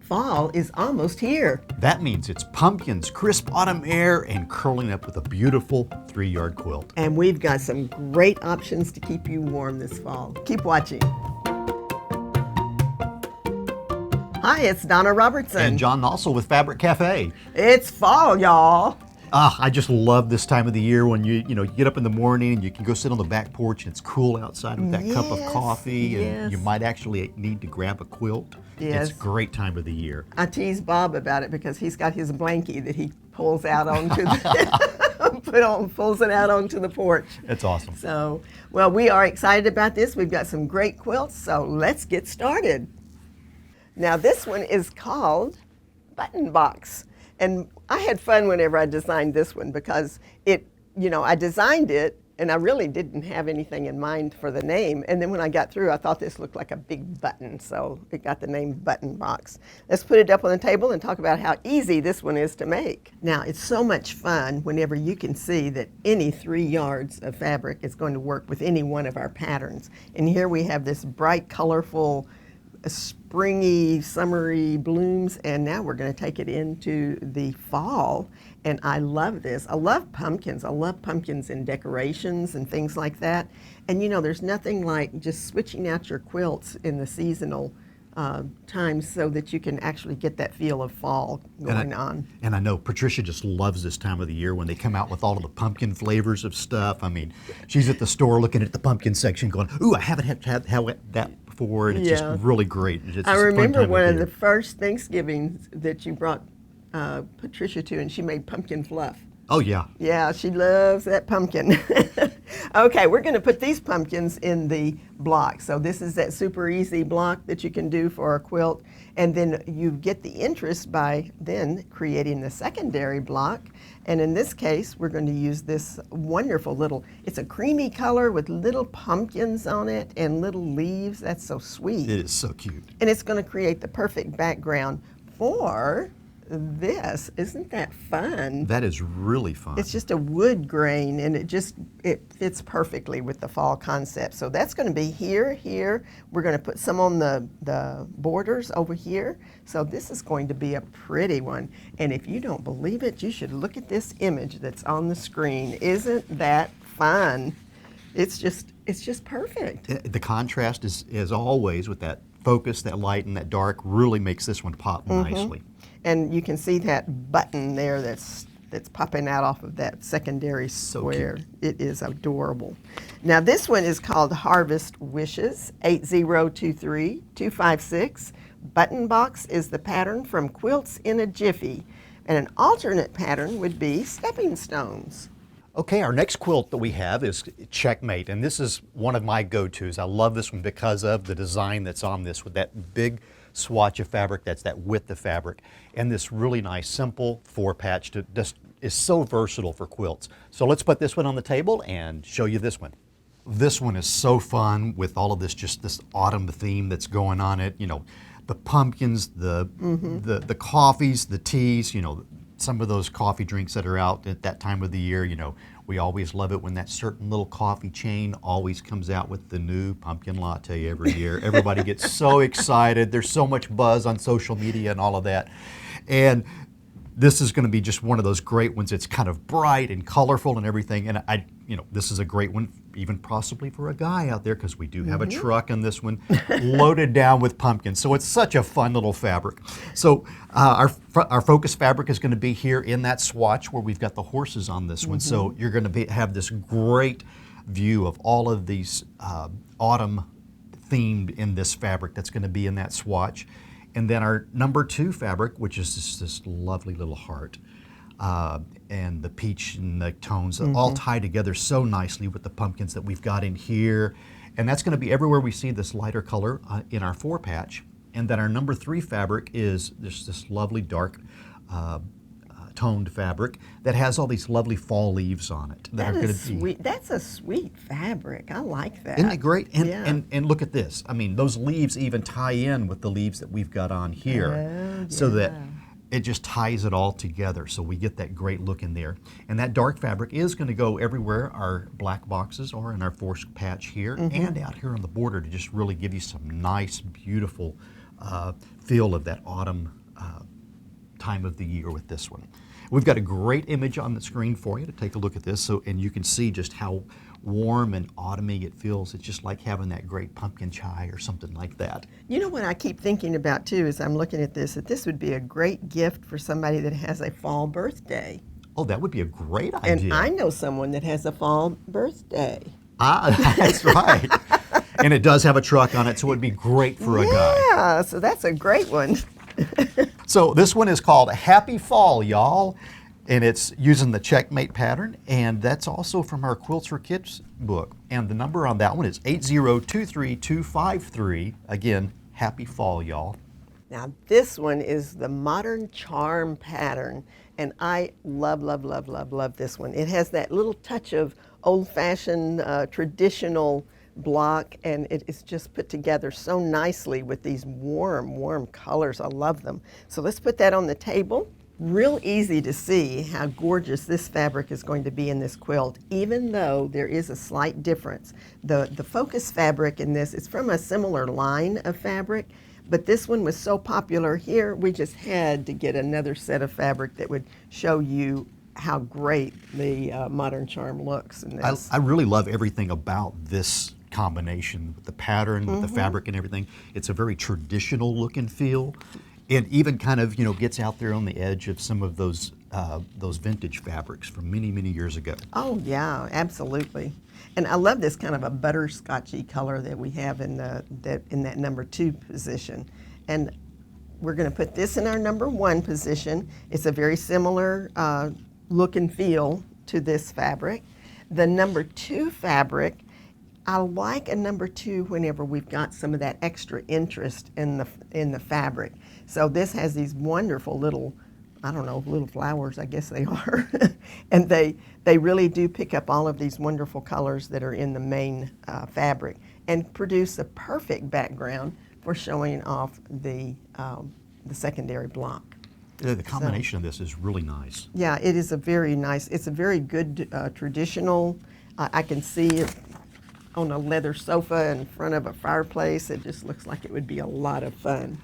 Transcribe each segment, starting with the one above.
Fall is almost here. That means it's pumpkins, crisp autumn air, and curling up with a beautiful 3-yard quilt. And we've got some great options to keep you warm this fall. Keep watching. Hi, it's Donna Robertson. And John also with Fabric Cafe. It's fall, y'all. I just love this time of the year when you get up in the morning and you can go sit on the back porch and it's cool outside with that cup of coffee and you might actually need to grab a quilt. Yes. It's a great time of the year. I tease Bob about it because he's got his blankie that he pulls out onto the pulls it out onto the porch. It's awesome. So, well, we are excited about this. We've got some great quilts, so let's get started. Now, this one is called Button Box. And I had fun whenever I designed this one because I designed it and I really didn't have anything in mind for the name. And then when I got through, I thought this looked like a big button, so it got the name Button Box. Let's put it up on the table and talk about how easy this one is to make. Now, it's so much fun whenever you can see that any 3 yards of fabric is going to work with any one of our patterns. And here we have this bright, colorful, springy, summery blooms, and now we're going to take it into the fall. And I love this. I love pumpkins. I love pumpkins in decorations and things like that. And there's nothing like just switching out your quilts in the seasonal times so that you can actually get that feel of fall going on. And I know Patricia just loves this time of the year when they come out with all of the pumpkin flavors of stuff. I mean, she's at the store looking at the pumpkin section going, ooh, I haven't had that before, and it's just really great. I remember one of the first Thanksgivings that you brought Patricia to, and she made pumpkin fluff. Oh, yeah. Yeah, she loves that pumpkin. Okay, we're going to put these pumpkins in the block. So this is that super easy block that you can do for a quilt. And then you get the interest by then creating the secondary block. And in this case, we're going to use this wonderful it's a creamy color with little pumpkins on it and little leaves. That's so sweet. It is so cute. And it's going to create the perfect background for this. Isn't that fun? That is really fun. It's just a wood grain, and it fits perfectly with the fall concept. So that's going to be here. We're going to put some on the borders over here. So this is going to be a pretty one. And if you don't believe it, you should look at this image that's on the screen. Isn't that fun? It's just perfect. The contrast is, as always, with that focus, that light and that dark, really makes this one pop nicely. And you can see that button there that's popping out off of that secondary square. It is adorable. Now this one is called Harvest Wishes, 8023256. Button Box is the pattern from Quilts in a Jiffy. And an alternate pattern would be Stepping Stones. Okay, our next quilt that we have is Checkmate, and this is one of my go-tos. I love this one because of the design that's on this with that big swatch of fabric, that's that width of fabric, and this really nice simple 4-patch just is so versatile for quilts. So let's put this one on the table and show you this one. This one is so fun with all of this, just this autumn theme that's going on it. The pumpkins, the coffees, the teas, some of those coffee drinks that are out at that time of the year. We always love it when that certain little coffee chain always comes out with the new pumpkin latte every year. Everybody gets so excited. There's so much buzz on social media and all of that. And this is going to be just one of those great ones. It's kind of bright and colorful and everything. And this is a great one, even possibly for a guy out there, because we do have a truck in this one loaded down with pumpkins. So it's such a fun little fabric. So our focus fabric is going to be here in that swatch where we've got the horses on this one. So you're going to have this great view of all of these autumn themed in this fabric that's going to be in that swatch. And then our number 2 fabric, which is this lovely little heart. And the peach and the tones all tie together so nicely with the pumpkins that we've got in here. And that's going to be everywhere we see this lighter color in our 4-patch. And then our number 3 fabric is this lovely dark toned fabric that has all these lovely fall leaves on it. That is sweet. That's a sweet fabric. I like that. Isn't it great? And look at this. I mean, those leaves even tie in with the leaves that we've got on here. So that it just ties it all together. So we get that great look in there. And that dark fabric is going to go everywhere our black boxes are in our 4-patch here and out here on the border to just really give you some nice, beautiful feel of that autumn time of the year with this one. We've got a great image on the screen for you to take a look at this, so and you can see just how warm and autumny it feels. It's just like having that great pumpkin chai or something like that. You know what I keep thinking about too as I'm looking at this, that this would be a great gift for somebody that has a fall birthday. Oh, that would be a great idea. And I know someone that has a fall birthday. Ah, that's right. And it does have a truck on it, so it would be great for a guy. Yeah, so that's a great one. So this one is called Happy Fall, y'all. And it's using the Checkmate pattern, and that's also from our Quilts for Kits book. And the number on that one is 8023253. Again, happy fall, y'all. Now this one is the Modern Charm pattern, and I love, love, love, love, love this one. It has that little touch of old-fashioned, traditional block, and it is just put together so nicely with these warm, warm colors. I love them. So let's put that on the table. Real easy to see how gorgeous this fabric is going to be in this quilt, even though there is a slight difference. The focus fabric in this is from a similar line of fabric, but this one was so popular here, we just had to get another set of fabric that would show you how great the Modern Charm looks in this. I really love everything about this combination, with the pattern, with the fabric and everything. It's a very traditional look and feel. It even kind of, gets out there on the edge of some of those vintage fabrics from many, many years ago. Oh yeah, absolutely. And I love this kind of a butterscotchy color that we have in that number 2 position. And we're going to put this in our number 1 position. It's a very similar look and feel to this fabric. The number 2 fabric, I like a number 2 whenever we've got some of that extra interest in the fabric. So this has these wonderful little, I don't know, little flowers, I guess they are. And they really do pick up all of these wonderful colors that are in the main fabric and produce a perfect background for showing off the secondary block. The combination of this is really nice. Yeah, it is a very nice, it's a very good traditional, I can see it on a leather sofa in front of a fireplace. It just looks like it would be a lot of fun.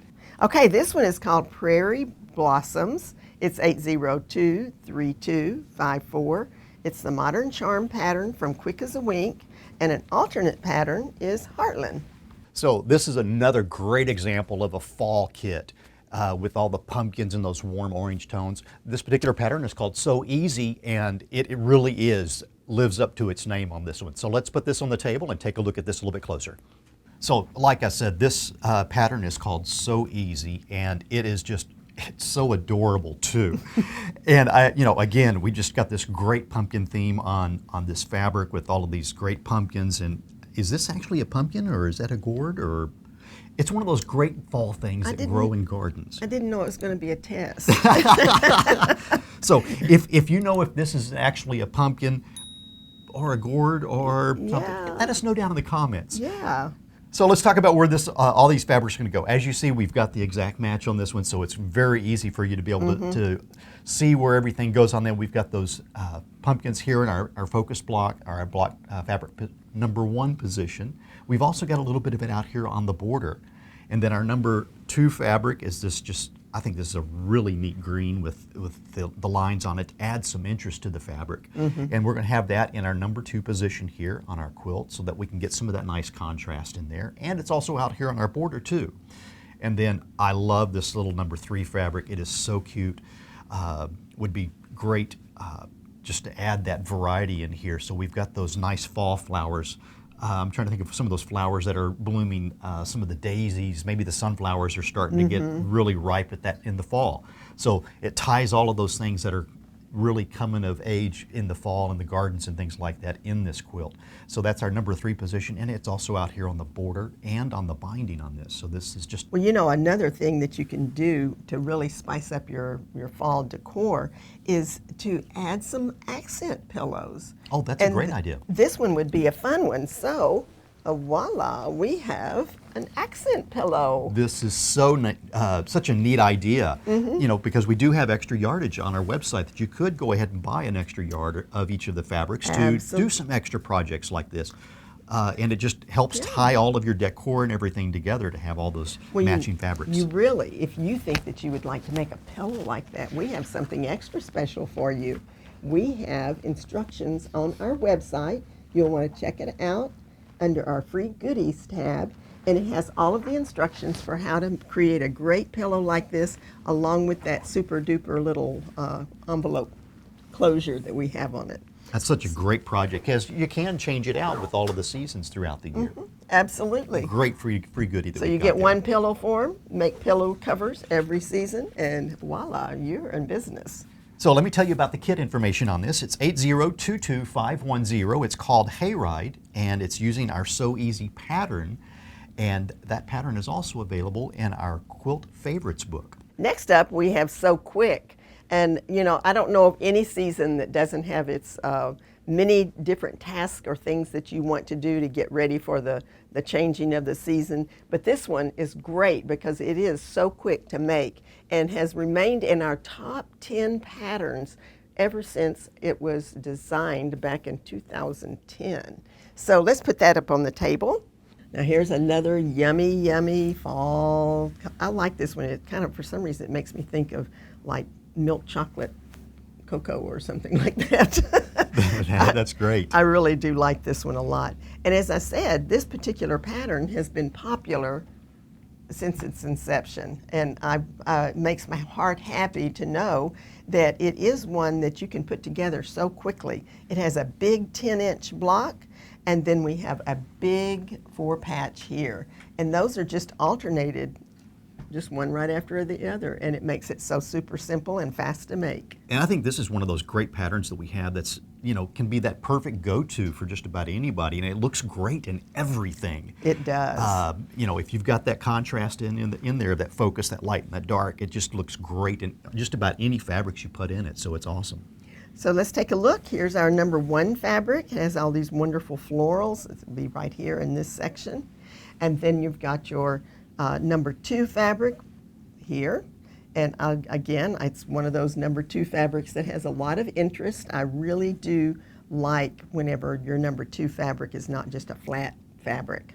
Okay, this one is called Prairie Blossoms. It's 8023254. It's the Modern Charm pattern from Quick as a Wink, and an alternate pattern is Heartland. So this is another great example of a fall kit with all the pumpkins and those warm orange tones. This particular pattern is called So Easy, and it really lives up to its name on this one. So let's put this on the table and take a look at this a little bit closer. So like I said, this pattern is called So Easy, and it's so adorable too. And again, we just got this great pumpkin theme on this fabric with all of these great pumpkins. And is this actually a pumpkin, or is that a gourd, or? It's one of those great fall things that grow in gardens. I didn't know it was going to be a test. So if you know if this is actually a pumpkin or a gourd or something, let us know down in the comments. Yeah. So let's talk about where all these fabrics are going to go. As you see, we've got the exact match on this one, so it's very easy for you to be able to see where everything goes on there. We've got those pumpkins here in our focus block, our block fabric number 1 position. We've also got a little bit of it out here on the border. And then our number 2 fabric is this I think this is a really neat green with the lines on it to add some interest to the fabric. And we're going to have that in our number 2 position here on our quilt so that we can get some of that nice contrast in there. And it's also out here on our border too. And then I love this little number 3 fabric. It is so cute. Would be great just to add that variety in here. So we've got those nice fall flowers. I'm trying to think of some of those flowers that are blooming, some of the daisies, maybe the sunflowers are starting to get really ripe in the fall. So it ties all of those things that are really coming of age in the fall in the gardens and things like that in this quilt. So that's our number 3 position, and it's also out here on the border and on the binding on this. So this is just... Well, another thing that you can do to really spice up your fall decor is to add some accent pillows. Oh, that's a great idea. This one would be a fun one. So voila, we have an accent pillow. This is such a neat idea, because we do have extra yardage on our website that you could go ahead and buy an extra yard of each of the fabrics to do some extra projects like this. and it just helps tie all of your decor and everything together to have all those matching fabrics. You really, if you think that you would like to make a pillow like that, we have something extra special for you. We have instructions on our website. You'll want to check it out under our free goodies tab, and it has all of the instructions for how to create a great pillow like this, along with that super duper little envelope closure that we have on it. That's such a great project because you can change it out with all of the seasons throughout the year. Absolutely. Great free goodie that So we've you got get there. one pillow form, make pillow covers every season, and voila, you're in business. So let me tell you about the kit information on this. It's 8022510. It's called Hayride, and it's using our So Easy pattern. And that pattern is also available in our Quilt Favorites book. Next up, we have So Quick. And, you know, I don't know of any season that doesn't have its many different tasks or things that you want to do to get ready for the changing of the season. But this one is great because it is so quick to make and has remained in our top 10 patterns ever since it was designed back in 2010. So let's put that up on the table. Now here's another yummy, yummy fall. I like this one. It kind of, for some reason, it makes me think of like milk chocolate cocoa or something like that. That's great. I really do like this one a lot. And as I said, this particular pattern has been popular since its inception. And it makes my heart happy to know that it is one that you can put together so quickly. It has a big 10-inch block, and then we have a big 4-patch here. And those are just alternated, just one right after the other, and it makes it so super simple and fast to make. And I think this is one of those great patterns that we have that's, you know, can be that perfect go-to for just about anybody, and it looks great in everything. It does. You know, if you've got that contrast in there, that focus, that light and that dark, it just looks great in just about any fabrics you put in it, so it's awesome. So let's take a look. Here's our number 1 fabric. It has all these wonderful florals. It'll be right here in this section. And then you've got your number 2 fabric here. And again, it's one of those number 2 fabrics that has a lot of interest. I really do like whenever your number 2 fabric is not just a flat fabric.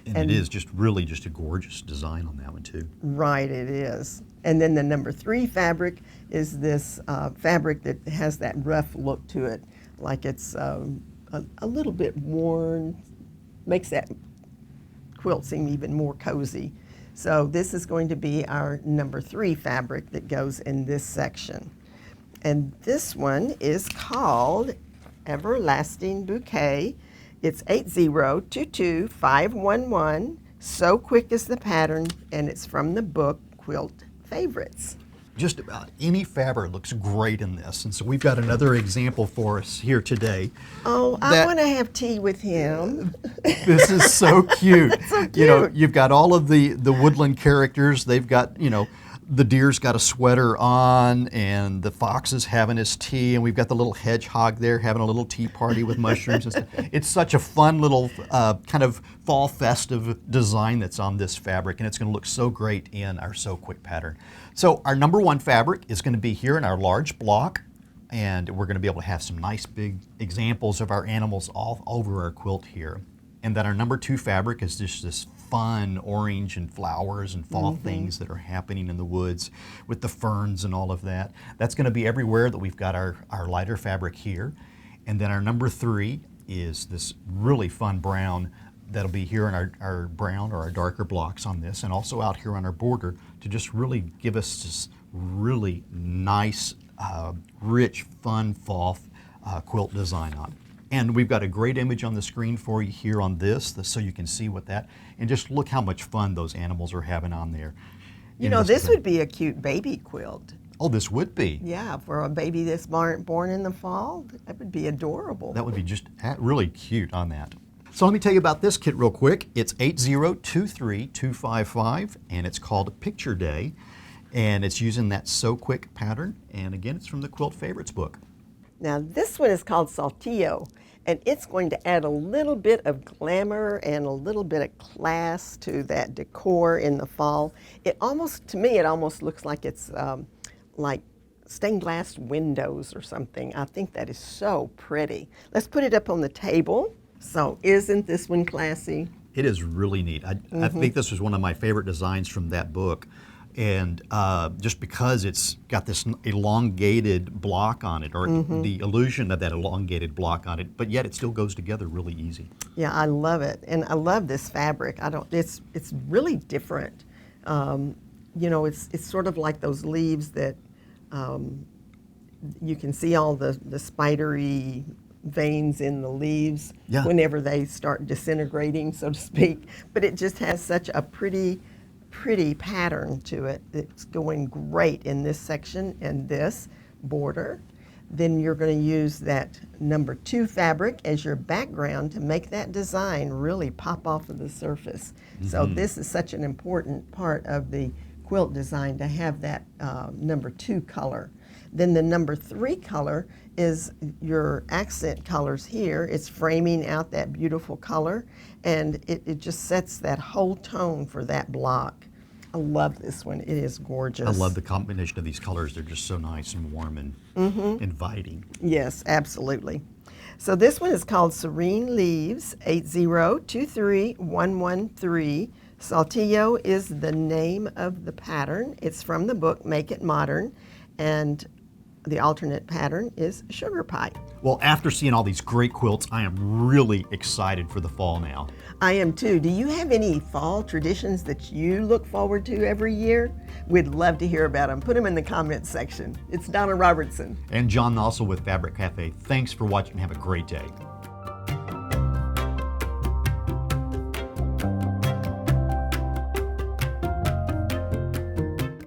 And it is just really just a gorgeous design on that one too. Right, it is. And then the number 3 fabric is this fabric that has that rough look to it, like it's a little bit worn, makes that quilt seem even more cozy. So this is going to be our number 3 fabric that goes in this section. And this one is called Everlasting Bouquet. It's 8022511. So Quick is the pattern, and it's from the book Quilt Favorites. Just about any fabric looks great in this, and so we've got another example for us here today. Oh, I want to have tea with him. This is so cute. So cute. You know, you've got all of the woodland characters. They've got, you know, the deer's got a sweater on, and the fox is having his tea, and we've got the little hedgehog there having a little tea party with mushrooms and stuff. It's such a fun little kind of fall festive design that's on this fabric, and it's going to look so great in our So Quick pattern. So our number 1 fabric is going to be here in our large block, and we're going to be able to have some nice big examples of our animals all over our quilt here. And then our number 2 fabric is just this fun orange and flowers and fall things that are happening in the woods with the ferns and all of that. That's going to be everywhere that we've got our lighter fabric here. And then our number 3 is this really fun brown that'll be here in our brown or our darker blocks on this, and also out here on our border to just really give us this really nice, rich, fun fall quilt design on it. And we've got a great image on the screen for you here on this so you can see what that, and just look how much fun those animals are having on there. You know, this would be a cute baby quilt. Oh, this would be. Yeah, for a baby that's born in the fall, that would be adorable. That would be just really cute on that. So let me tell you about this kit real quick. It's 8023255, and it's called Picture Day, and it's using that So Quick pattern, and again, it's from the Quilt Favorites book. Now this one is called Saltillo, and it's going to add a little bit of glamour and a little bit of class to that decor in the fall. It almost, to me, it almost looks like it's like stained glass windows or something. I think that is so pretty. Let's put it up on the table. So isn't this one classy? It is really neat. I think this was one of my favorite designs from that book. And just because it's got this elongated block on it, or the illusion of that elongated block on it, but yet it still goes together really easy. Yeah, I love it, and I love this fabric. It's really different. You know, it's sort of like those leaves that you can see all the spidery veins in the leaves whenever they start disintegrating, so to speak. But it just has such a pretty pattern to it. It's going great in this section and this border. Then you're going to use that number 2 fabric as your background to make that design really pop off of the surface. So this is such an important part of the quilt design, to have that number 2 color. Then the number 3 color is your accent colors here. It's framing out that beautiful color, and it just sets that whole tone for that block. I love this one. It is gorgeous. I love the combination of these colors. They're just so nice and warm and inviting. Yes, absolutely. So this one is called Serene Leaves, 8023113. Saltillo is the name of the pattern. It's from the book Make It Modern, and the alternate pattern is Sugar Pie. Well, after seeing all these great quilts, I am really excited for the fall now. I am too. Do you have any fall traditions that you look forward to every year? We'd love to hear about them. Put them in the comments section. It's Donna Robertson. And John Nossel with Fabric Cafe. Thanks for watching. Have a great day.